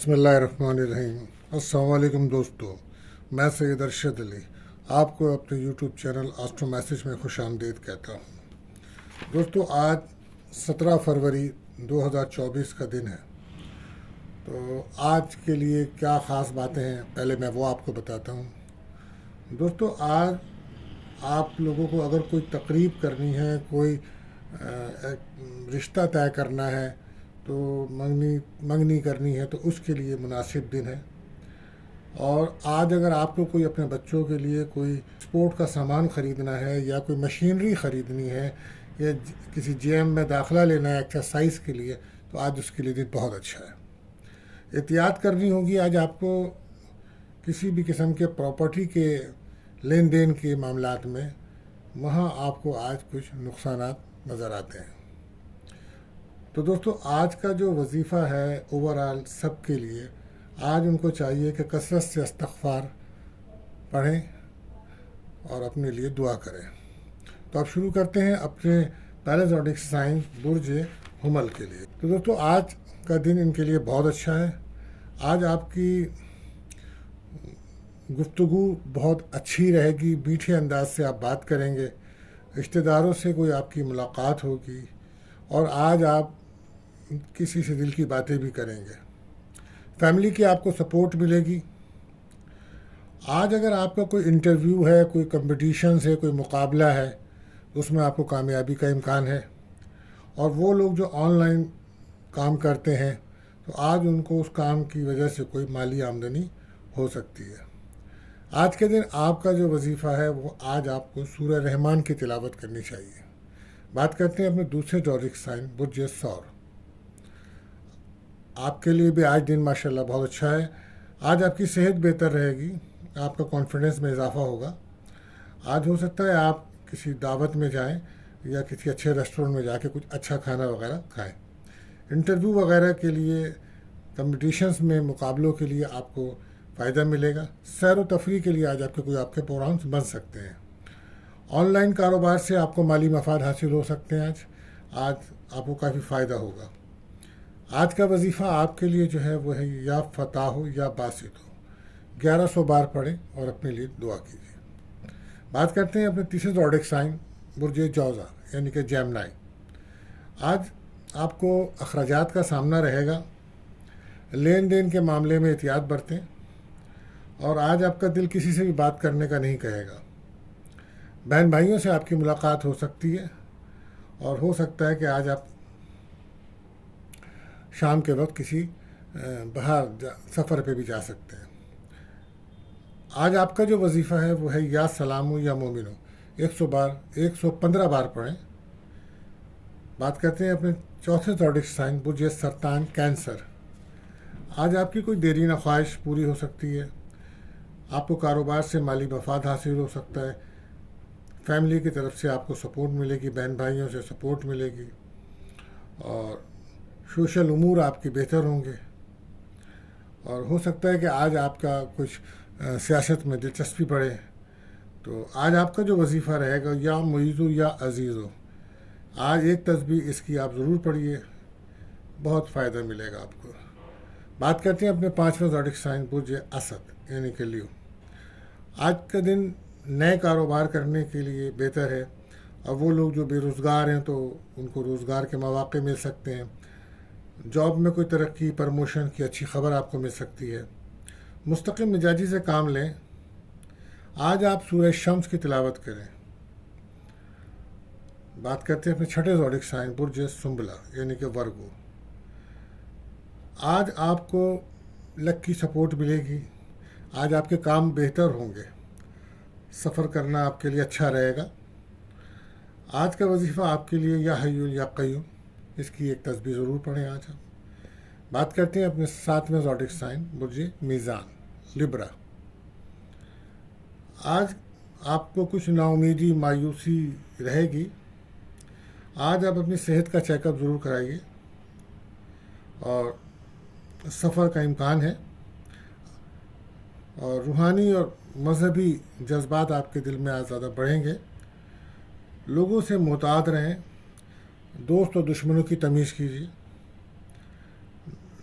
बिस्मिल्लाहिर्रहमानिर्रहीम। अस्सलाम वालेकुम दोस्तों, मैं सैयद अरशद अली आपको अपने यूट्यूब चैनल एस्ट्रो मैसेज में खुश आमदीद कहता हूँ। दोस्तों, आज 17 फरवरी 2024 का दिन है। तो आज के लिए क्या ख़ास बातें हैं, पहले मैं वो आपको बताता हूँ। दोस्तों, आज आप लोगों को अगर कोई तकरीब करनी है, कोई एक रिश्ता तय करना है, तो मंगनी करनी है, तो उसके लिए मुनासिब दिन है। और आज अगर आपको कोई अपने बच्चों के लिए कोई स्पोर्ट का सामान ख़रीदना है या कोई मशीनरी ख़रीदनी है या किसी जिम में दाखिला लेना है एक्सरसाइज के लिए, तो आज उसके लिए दिन बहुत अच्छा है। एहतियात करनी होगी आज आपको किसी भी किस्म के प्रॉपर्टी के लेन देन के मामलात में, वहाँ आपको आज कुछ नुकसानात नज़र आते हैं। तो दोस्तों, आज का जो वजीफ़ा है ओवरऑल सब के लिए, आज उनको चाहिए कि कसरत से इस्तग़फ़ार पढ़ें और अपने लिए दुआ करें। तो अब शुरू करते हैं अपने पहले ज़ोडिक साइन बुर्ज हुमल के लिए। तो दोस्तों, आज का दिन इनके लिए बहुत अच्छा है। आज आपकी गुफ्तगू बहुत अच्छी रहेगी, मीठे अंदाज से आप बात करेंगे, रिश्तेदारों से कोई आपकी मुलाकात होगी और आज आप किसी से दिल की बातें भी करेंगे। फैमिली की आपको सपोर्ट मिलेगी। आज अगर आपका कोई इंटरव्यू है, कोई कंपटीशन है, कोई मुकाबला है, उसमें आपको कामयाबी का इम्कान है। और वो लोग जो ऑनलाइन काम करते हैं, तो आज उनको उस काम की वजह से कोई माली आमदनी हो सकती है। आज के दिन आपका जो वजीफ़ा है वो आज आपको सूरह रहमान की तिलावत करनी चाहिए। बात करते हैं अपने दूसरे ज़ोडिक साइन बुर्ज सौर। आपके लिए भी आज दिन माशाल्लाह बहुत अच्छा है। आज आपकी सेहत बेहतर रहेगी, आपका कॉन्फिडेंस में इजाफ़ा होगा। आज हो सकता है आप किसी दावत में जाएं या किसी अच्छे रेस्टोरेंट में जाके कुछ अच्छा खाना वगैरह खाएं। इंटरव्यू वगैरह के लिए, कंपटीशंस में, मुकाबलों के लिए आपको फ़ायदा मिलेगा। सैर व तफरीह के लिए आज आपके प्रोग्राम्स बन सकते हैं। ऑनलाइन कारोबार से आपको माली मफाद हासिल हो सकते हैं। आज आपको काफ़ी फ़ायदा होगा। आज का वजीफ़ा आपके लिए जो है वो है या फ़ताह हो या बासित हो। 1100 बार पढ़ें और अपने लिए दुआ कीजिए। बात करते हैं अपने तीसरे ज़ोडिक साइन बुर्ज जौज़ा यानी कि जेमिनी। आज आपको अखराजात का सामना रहेगा। लेन देन के मामले में एहतियात बरतें और आज आपका दिल किसी से भी बात करने का नहीं कहेगा। बहन भाइयों से आपकी मुलाकात हो सकती है और हो सकता है कि आज आप शाम के वक्त किसी बाहर सफ़र पे भी जा सकते हैं। आज आपका जो वजीफ़ा है वो है या सलामु या मोमिनो। 115 बार पढ़ें। बात करते हैं अपने चौथे ज़ोडिक साइन बुर्ज सरतान कैंसर। आज आपकी कोई देरीना ख्वाहिश पूरी हो सकती है। आपको कारोबार से माली मफाद हासिल हो सकता है। फैमिली की तरफ से आपको सपोर्ट मिलेगी, बहन भाइयों से सपोर्ट मिलेगी और सोशल उमूर आपके बेहतर होंगे। और हो सकता है कि आज आपका कुछ सियासत में दिलचस्पी बढ़े। तो आज आपका जो वजीफ़ा रहेगा या मुईज़ो या अज़ीज़ो। आज एक तस्बीह इसकी आप ज़रूर पढ़िए, बहुत फ़ायदा मिलेगा आपको। बात करते हैं अपने पाँचवें ज़ोडिक साइन बुर्ज असद यानी कि लियो। आज का दिन नए कारोबार करने के लिए बेहतर है और वो लोग जो बेरोज़गार हैं तो उनको रोज़गार के मौक़े मिल सकते हैं। जॉब में कोई तरक्की, प्रमोशन की अच्छी खबर आपको मिल सकती है। मुस्तक़िल मिजाजी से काम लें। आज आप सूरह शम्स की तिलावत करें। बात करते हैं अपने छठे ज़ोडिक साइन बुर्ज सुंबला यानी कि वर्गो। आज आपको लक की सपोर्ट मिलेगी। आज आपके काम बेहतर होंगे। सफ़र करना आपके लिए अच्छा रहेगा। आज का वजीफ़ा आपके लिए या हय्युल या क़य्यूम, इसकी एक तस्बीह ज़रूर पढ़ें। आज हम बात करते हैं अपने सातवें ज़ोडिक साइन बुर्ज मीज़ान लिब्रा। आज आपको कुछ नाउमीदी, मायूसी रहेगी। आज आप अपनी सेहत का चेकअप ज़रूर कराइए और सफ़र का इम्कान है। और रूहानी और मजहबी जज्बात आपके दिल में आज ज़्यादा बढ़ेंगे। लोगों से मुहतात रहें। दोस्त और दुश्मनों की तमीज़ कीजिए।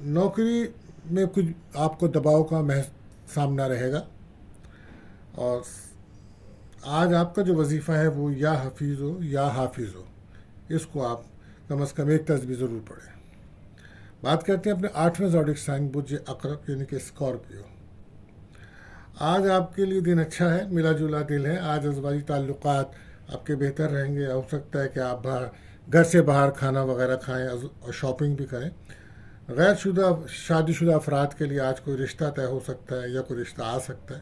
नौकरी میں کچھ آپ کو دباؤ کا سامنا رہے گا، اور آج آپ کا جو وظیفہ ہے وہ یا حفیظ ہو یا حافظ ہو، اس کو آپ کم از کم ایک تسبیح ضرور پڑھیں۔ بات کرتے ہیں اپنے 8ویں زوڈک سائن برج عقرب یعنی کہ اسکارپیو۔ آج آپ کے لیے دن اچھا ہے، ملا جلا دل ہے۔ آج ازواجی تعلقات آپ کے بہتر رہیں گے، ہو سکتا ہے کہ آپ گھر سے باہر کھانا وغیرہ کھائیں اور شاپنگ بھی کریں۔ غیر شادی شدہ افراد کے لیے آج کوئی رشتہ طے ہو سکتا ہے یا کوئی رشتہ آ سکتا ہے۔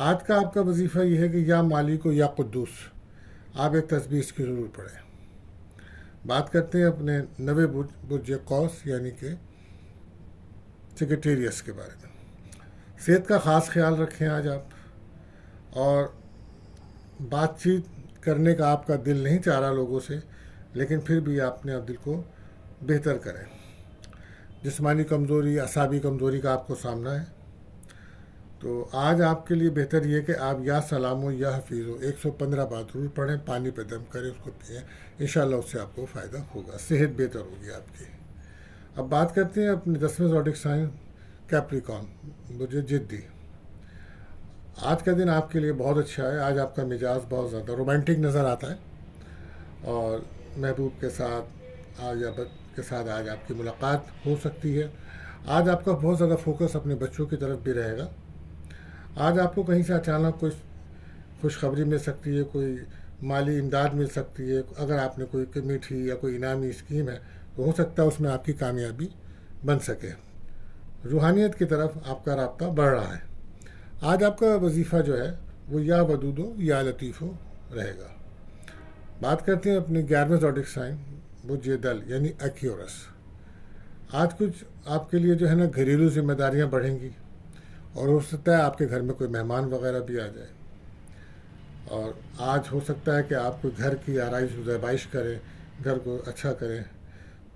آج کا آپ کا وظیفہ یہ ہے کہ یا مالک یا قدوس، آپ ایک تسبیح اس کی ضرور پڑھیں۔ بات کرتے ہیں اپنے 9ویں برج قوس یعنی کہ سیکریٹریس کے بارے میں۔ صحت کا خاص خیال رکھیں آج آپ، اور بات چیت کرنے کا آپ کا دل نہیں چاہ رہا لوگوں سے، لیکن پھر بھی آپ اپنے دل کو بہتر کریں۔ جسمانی کمزوری، اعصابی کمزوری کا آپ کو سامنا ہے، تو آج آپ کے لیے بہتر یہ کہ آپ یا سلام ہو یا حفیظ ہو 115 بار ضرور پڑھیں، پانی پہ دم کریں، اس کو پئیں، انشاءاللہ اس سے آپ کو فائدہ ہوگا، صحت بہتر ہوگی آپ کی۔ اب بات کرتے ہیں اپنے 10ویں زوڈک سائن کیپریکارن برج جدی۔ آج کا دن آپ کے لیے بہت اچھا ہے۔ آج آپ کا مزاج بہت زیادہ رومانٹک نظر آتا ہے، اور محبوب کے ساتھ آج آپ کی ملاقات ہو سکتی ہے۔ آج آپ کا بہت زیادہ فوکس اپنے بچوں کی طرف بھی رہے گا۔ آج آپ کو کہیں سے اچانک کوئی خوشخبری مل سکتی ہے، کوئی مالی امداد مل سکتی ہے۔ اگر آپ نے کوئی کمیٹی یا کوئی انعامی اسکیم ہے تو ہو سکتا ہے اس میں آپ کی کامیابی بن سکے۔ روحانیت کی طرف آپ کا رابطہ بڑھ رہا ہے۔ آج آپ کا وظیفہ جو ہے وہ یا ودود ہو یا لطیف ہو رہے گا۔ بات کرتے ہیں اپنے 11ویں زوڈک سائن برج دل یعنی ایکیورس۔ آج کچھ آپ کے لیے جو ہے نا گھریلو ذمہ داریاں بڑھیں گی، اور ہو سکتا ہے آپ کے گھر میں کوئی مہمان وغیرہ بھی آ جائے، اور آج ہو سکتا ہے کہ آپ کوئی گھر کی آرائش و زیبائش کریں، گھر کو اچھا کریں۔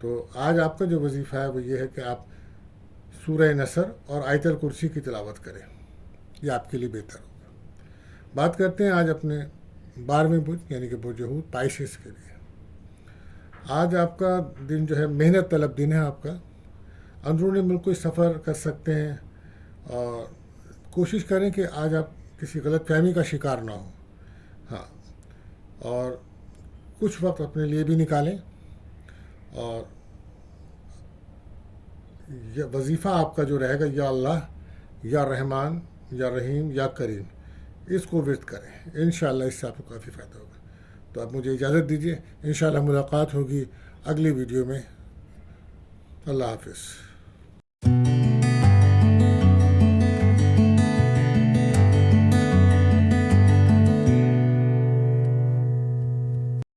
تو آج آپ کا جو وظیفہ ہے وہ یہ ہے کہ آپ سورہ نصر اور آیت الکرسی کی تلاوت کریں، یہ آپ کے لیے بہتر ہوگا۔ بات کرتے ہیں آج اپنے 12ویں برج یعنی کہ برج حوت پائسس کے لیے۔ آج آپ کا دن جو ہے محنت طلب دن ہے آپ کا۔ اندرون ملک کوئی سفر کر سکتے ہیں، اور کوشش کریں کہ آج آپ کسی غلط فہمی کا شکار نہ ہوں۔ ہاں، اور کچھ وقت اپنے لیے بھی نکالیں، اور یہ وظیفہ آپ کا جو رہے گا یا اللہ یا رحمان یا رحیم یا کریم، اس کو ورد کریں، انشاءاللہ اس سے آپ کو کافی فائدہ ہوگا۔ تو اب مجھے اجازت دیجیے، انشاءاللہ ملاقات ہوگی اگلی ویڈیو میں۔ اللہ حافظ۔